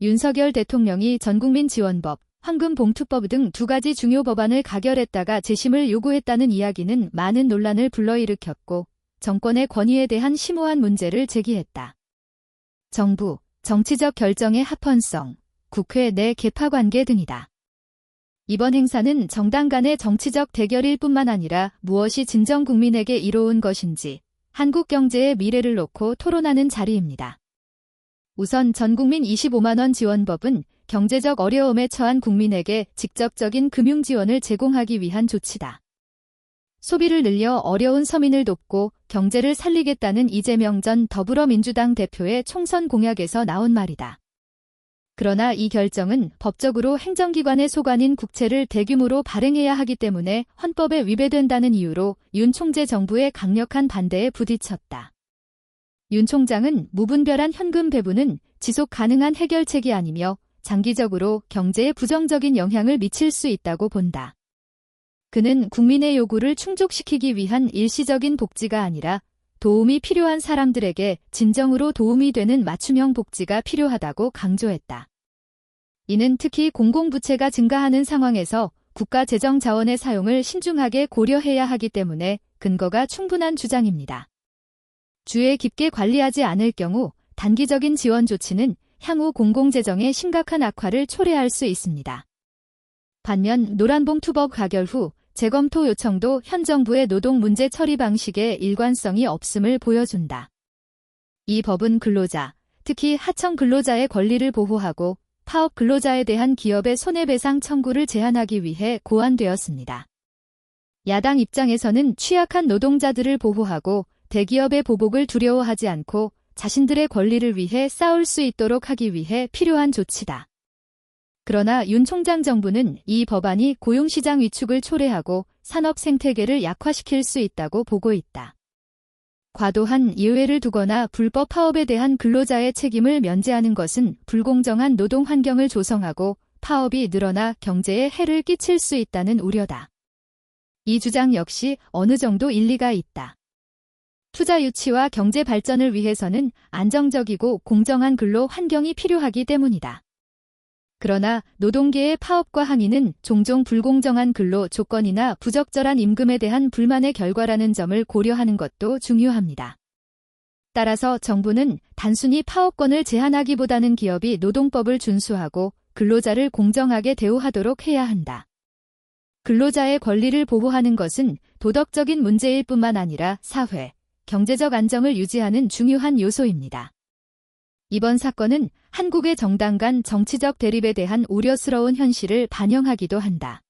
윤석열 대통령이 전국민 지원법, 황금봉투법 등 두 가지 중요 법안을 가결했다가 재심을 요구했다는 이야기는 많은 논란을 불러일으켰고 정권의 권위에 대한 심오한 문제를 제기했다. 정부, 정치적 결정의 합헌성, 국회 내 계파관계 등이다. 이번 행사는 정당 간의 정치적 대결일 뿐만 아니라 무엇이 진정 국민에게 이로운 것인지, 한국 경제의 미래를 놓고 토론하는 자리입니다. 우선 전국민 25만원 지원법은 경제적 어려움에 처한 국민에게 직접적인 금융 지원을 제공하기 위한 조치다. 소비를 늘려 어려운 서민을 돕고 경제를 살리겠다는 이재명 전 더불어민주당 대표의 총선 공약에서 나온 말이다. 그러나 이 결정은 법적으로 행정기관의 소관인 국채를 대규모로 발행해야 하기 때문에 헌법에 위배된다는 이유로 윤 총재 정부의 강력한 반대에 부딪혔다. 윤 총장은 무분별한 현금 배분은 지속 가능한 해결책이 아니며 장기적으로 경제에 부정적인 영향을 미칠 수 있다고 본다. 그는 국민의 요구를 충족시키기 위한 일시적인 복지가 아니라 도움이 필요한 사람들에게 진정으로 도움이 되는 맞춤형 복지가 필요하다고 강조했다. 이는 특히 공공부채가 증가하는 상황에서 국가 재정 자원의 사용을 신중하게 고려해야 하기 때문에 근거가 충분한 주장입니다. 주에 깊게 관리하지 않을 경우 단기적인 지원 조치는 향후 공공재정의 심각한 악화를 초래할 수 있습니다. 반면 노란봉투법 가결 후 재검토 요청도 현 정부의 노동 문제 처리 방식에 일관성이 없음을 보여준다. 이 법은 근로자, 특히 하청 근로자의 권리를 보호하고 파업 근로자에 대한 기업의 손해배상 청구를 제한하기 위해 고안되었습니다. 야당 입장에서는 취약한 노동자들을 보호하고 대기업의 보복을 두려워하지 않고 자신들의 권리를 위해 싸울 수 있도록 하기 위해 필요한 조치다. 그러나 윤 총장 정부는 이 법안이 고용시장 위축을 초래하고 산업 생태계를 약화시킬 수 있다고 보고 있다. 과도한 예외를 두거나 불법 파업에 대한 근로자의 책임을 면제하는 것은 불공정한 노동 환경을 조성하고 파업이 늘어나 경제에 해를 끼칠 수 있다는 우려다. 이 주장 역시 어느 정도 일리가 있다. 투자 유치와 경제 발전을 위해서는 안정적이고 공정한 근로 환경이 필요하기 때문이다. 그러나 노동계의 파업과 항의는 종종 불공정한 근로 조건이나 부적절한 임금에 대한 불만의 결과라는 점을 고려하는 것도 중요합니다. 따라서 정부는 단순히 파업권을 제한하기보다는 기업이 노동법을 준수하고 근로자를 공정하게 대우하도록 해야 한다. 근로자의 권리를 보호하는 것은 도덕적인 문제일 뿐만 아니라 사회, 경제적 안정을 유지하는 중요한 요소입니다. 이번 사건은 한국의 정당 간 정치적 대립에 대한 우려스러운 현실을 반영하기도 한다.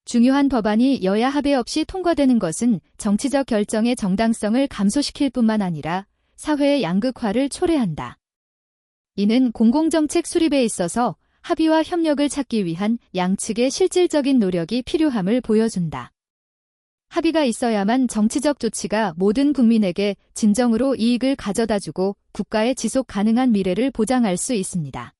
중요한 법안이 여야 합의 없이 통과되는 것은 정치적 결정의 정당성을 감소시킬 뿐만 아니라 사회의 양극화를 초래한다. 이는 공공정책 수립에 있어서 합의와 협력을 찾기 위한 양측의 실질적인 노력이 필요함을 보여준다. 합의가 있어야만 정치적 조치가 모든 국민에게 진정으로 이익을 가져다주고 국가의 지속 가능한 미래를 보장할 수 있습니다.